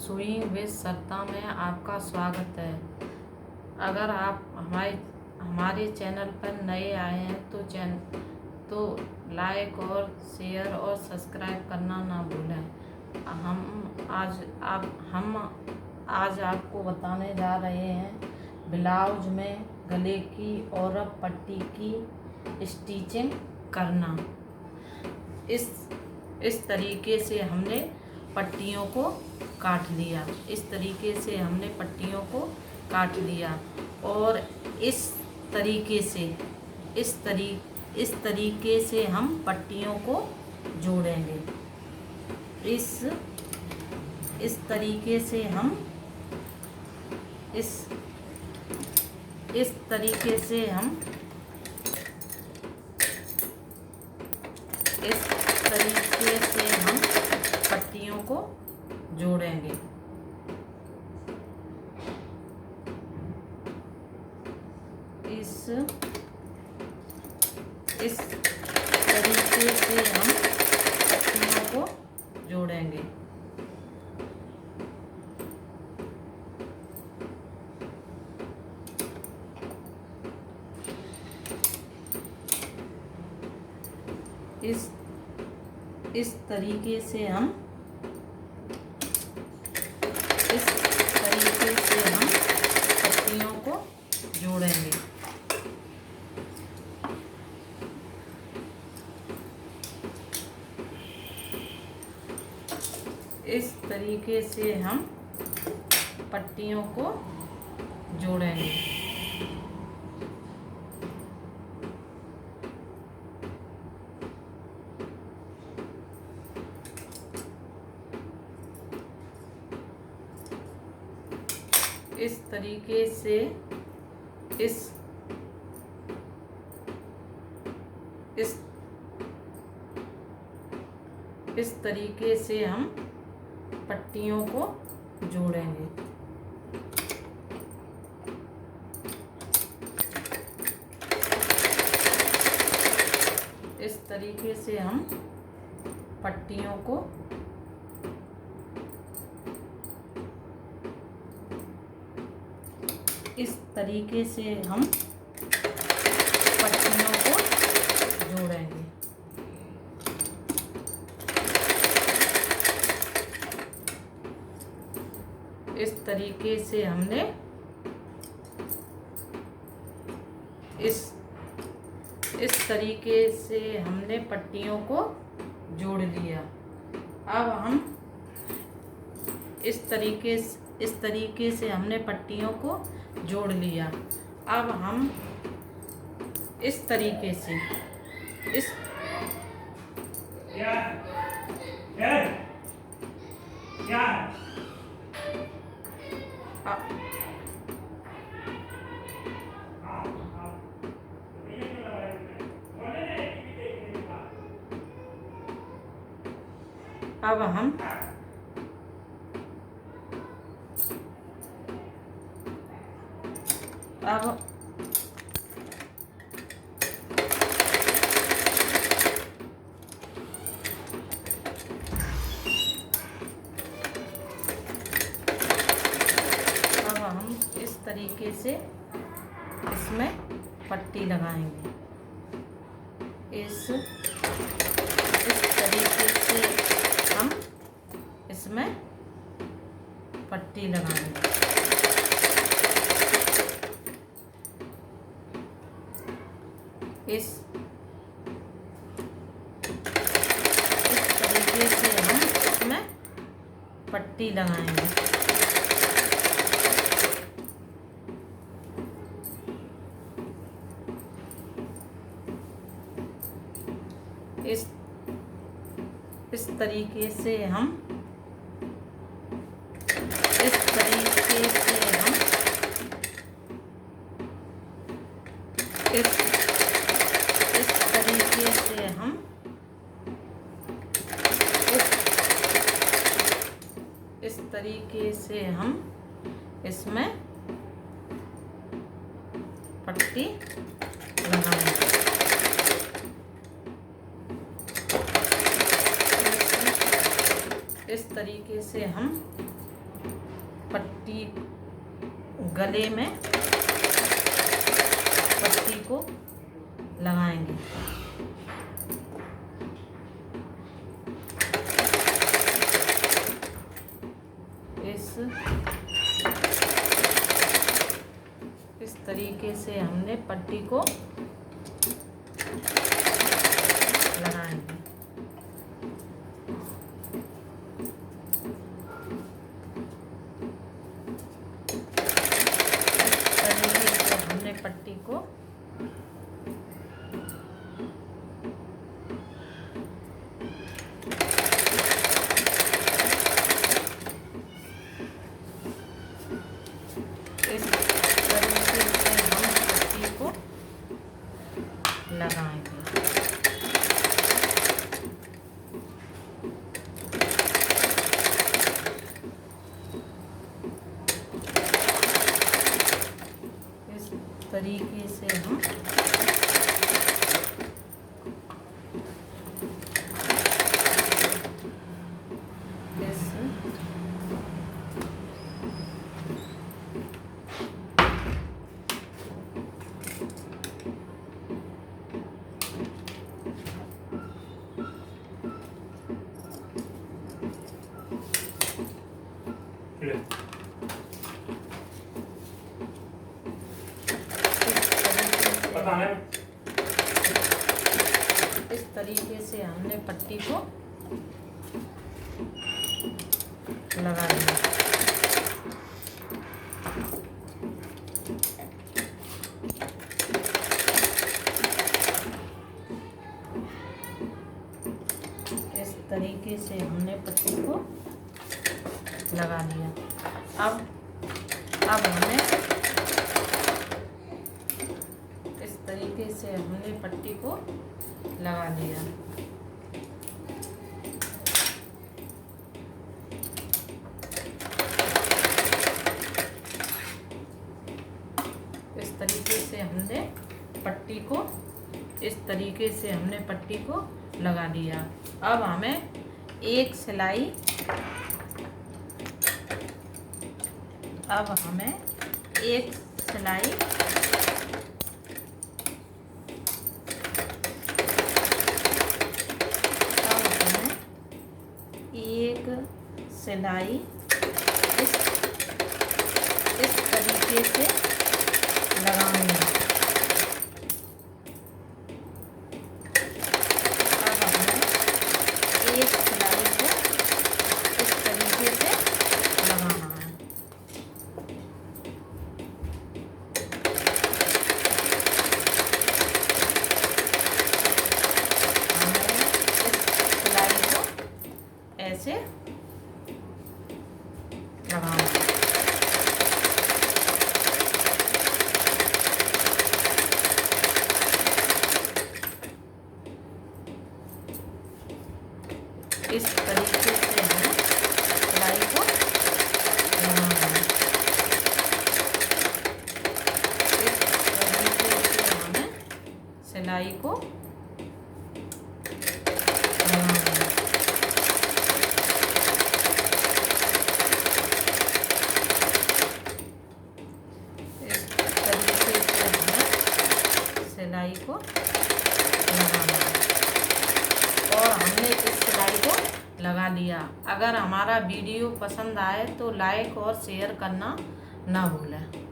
Sewing with सरिता में आपका स्वागत है। अगर आप हमारे चैनल पर नए आए हैं तो लाइक और शेयर और सब्सक्राइब करना ना भूलें। हम आज आपको बताने जा रहे हैं ब्लाउज में गले की और पट्टी की स्टिचिंग करना। इस तरीके से हमने पट्टियों को काट लिया। इस तरीके से हमने पट्टियों को काट लिया और इस तरीके से हम पट्टियों को जोड़ेंगे। इस तरीके से हम पट्टियों को जोड़ेंगे। इस तरीके से हम पट्टियों को जोड़ेंगे। इस तरीके से हम पट्टियों को जोड़ेंगे। इस तरीके से हम पट्टियों को जोड़ेंगे। इस तरीके से इस तरीके से हम पट्टियों को जोड़ेंगे। इस तरीके से हम पट्टियों को जोड़ेंगे। इस तरीके से हमने इस तरीके से हमने पट्टियों को जोड़ लिया। अब हम इस तरीके से हमने पट्टियों को जोड़ लिया। अब हम इस तरीके से अब हम इस तरीके से इसमें पट्टी लगाएंगे। इस तरीके से हम इसमें पट्टी लगाएंगे। इस तरीके से हम इसमें पट्टी लगाएंगे। इस तरीके से हम इसमें पट्टी लगाएंगे। इस तरीके से हम पट्टी गले में पट्टी को लगाएंगे। इस तरीके से हमने पट्टी को लगाएंगे। पट्टी को इस तरीके से हम पट्टी को लगाएंगे। तरीके से हम इस तरीके से हमने पट्टी को लगा लिया। इस तरीके से हमने पट्टी को लगा लिया। अब हमें इस तरीके से हमने पट्टी को लगा लिया। इस तरीके से हमने पट्टी को लगा लिया। अब हमें एक सिलाई इस तरीके से लगानी है। अब हमें एक सिलाई को इस तरीके से लगाना है। हमें इस सिलाई को ऐसे लगाना है। इस तरीके से हमें सिलाई को लगाना है। इस तरीके से हमें सिलाई को लगाना है। इस तरीके से हमें सिलाई को लगाना है। और हमने इस सिलाई को लगा लिया। अगर हमारा वीडियो पसंद आए तो लाइक और शेयर करना ना भूलें।